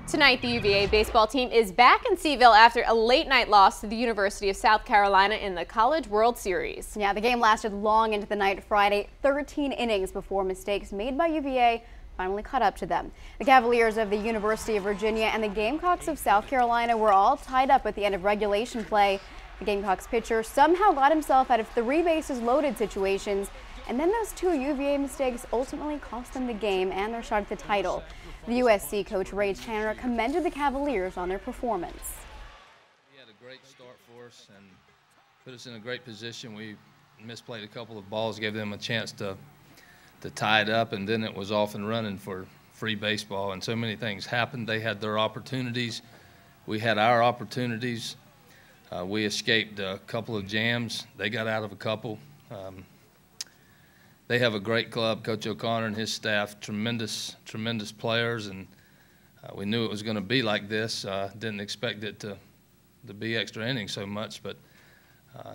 Tonight, the UVA baseball team is back in Seville after a late-night loss to the University of South Carolina in the College World Series. Yeah, the game lasted long into the night Friday, 13 innings before mistakes made by UVA finally caught up to them. The Cavaliers of the University of Virginia and the Gamecocks of South Carolina were all tied up at the end of regulation play. The Gamecocks pitcher somehow got himself out of 3 bases loaded situations, and then those 2 UVA mistakes ultimately cost them the game and their shot at the title. The USC coach Ray Tanner commended the Cavaliers on their performance. He had a great start for us and put us in a great position. We misplayed a couple of balls, gave them a chance to tie it up, and then it was off and running for free baseball. And so many things happened. They had their opportunities. We had our opportunities. We escaped a couple of jams. They got out of a couple. They have a great club, Coach O'Connor and his staff, tremendous players, and we knew it was going to be like this. Didn't expect it to be extra innings so much, but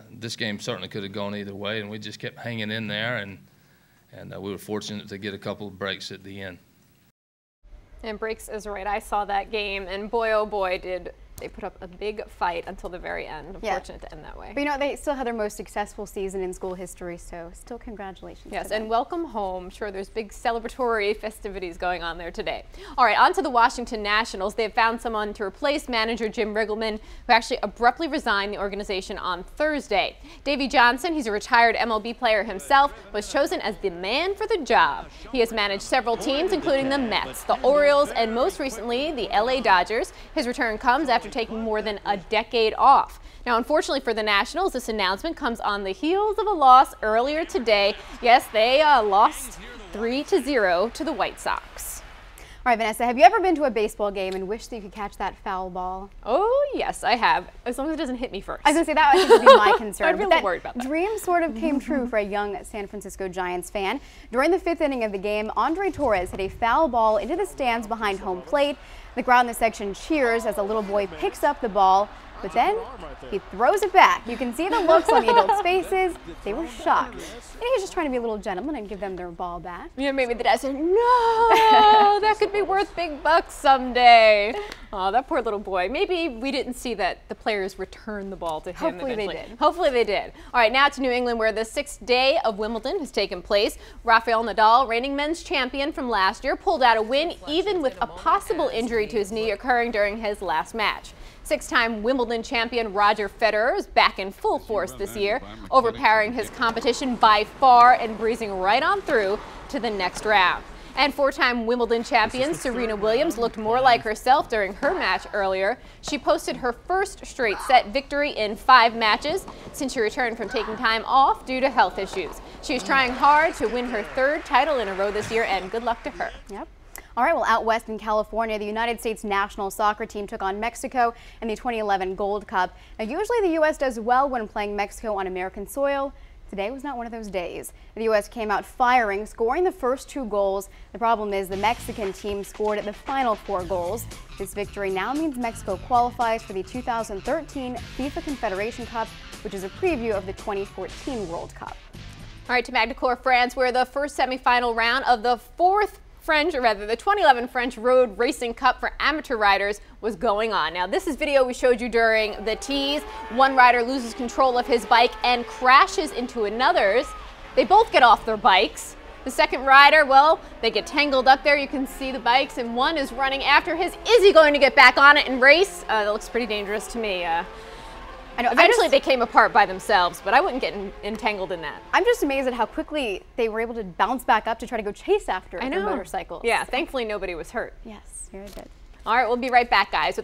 this game certainly could have gone either way, and we just kept hanging in there, and we were fortunate to get a couple of breaks at the end. And breaks is right. I saw that game, and boy, oh boy, did they put up a big fight until the very end. Unfortunate to end that way. But you know, they still had their most successful season in school history, so still congratulations. Yes, and welcome home. I'm sure there's big celebratory festivities going on there today. All right, on to the Washington Nationals. They've found someone to replace manager Jim Riggleman, who actually abruptly resigned the organization on Thursday. Davey Johnson, he's a retired MLB player himself, was chosen as the man for the job. He has managed several teams, including the Mets, the Orioles, and most recently the LA Dodgers. His return comes after taking more than a decade off. Now, unfortunately for the Nationals, this announcement comes on the heels of a loss earlier today. Yes, they lost 3-0 to the White Sox. All right, Vanessa, have you ever been to a baseball game and wished that you could catch that foul ball? Oh, yes, I have, as long as it doesn't hit me first. I was going to say, that I think would be my concern. I'm really worried about that. Dream sort of came true for a young San Francisco Giants fan. During the 5th inning of the game, Andre Torres hit a foul ball into the stands behind home plate. The crowd in the section cheers as a little boy picks up the ball, but then he throws it back. You can see the looks on the adults' faces. They were shocked. And he was just trying to be a little gentleman and give them their ball back. Yeah, maybe the dad said, no, that could be worth big bucks someday. Oh, that poor little boy. Maybe we didn't see that the players returned the ball to him Hopefully eventually. they did. Hopefully they did. All right, now to New England, where the 6th day of Wimbledon has taken place. Rafael Nadal, reigning men's champion from last year, pulled out a win even with a possible injury to his knee occurring during his last match. 6-time Wimbledon champion Roger Federer is back in full force this year, overpowering his competition by far and breezing right on through to the next round. And 4-time Wimbledon champion Serena Williams looked more like herself during her match earlier. She posted her first straight set victory in 5 matches since she returned from taking time off due to health issues. She is trying hard to win her 3rd title in a row this year, and good luck to her. Yep. All right, well, out west in California, the United States national soccer team took on Mexico in the 2011 Gold Cup. Now, usually the U.S. does well when playing Mexico on American soil. Today was not one of those days. The U.S. came out firing, scoring the first 2 goals. The problem is the Mexican team scored the final 4 goals. This victory now means Mexico qualifies for the 2013 FIFA Confederation Cup, which is a preview of the 2014 World Cup. All right, to Magny-Cours, France, where the first semifinal round of the 2011 French Road Racing Cup for amateur riders was going on. Now, this is video we showed you during the tease. One rider loses control of his bike and crashes into another's. They both get off their bikes. The second rider, well, they get tangled up there. You can see the bikes, and one is running after his. Is he going to get back on it and race? That looks pretty dangerous to me. I know, eventually they came apart by themselves, but I wouldn't get entangled in that. I'm just amazed at how quickly they were able to bounce back up to try to go chase after the motorcycles. Yeah, thankfully nobody was hurt. Yes, very good. All right, we'll be right back, guys.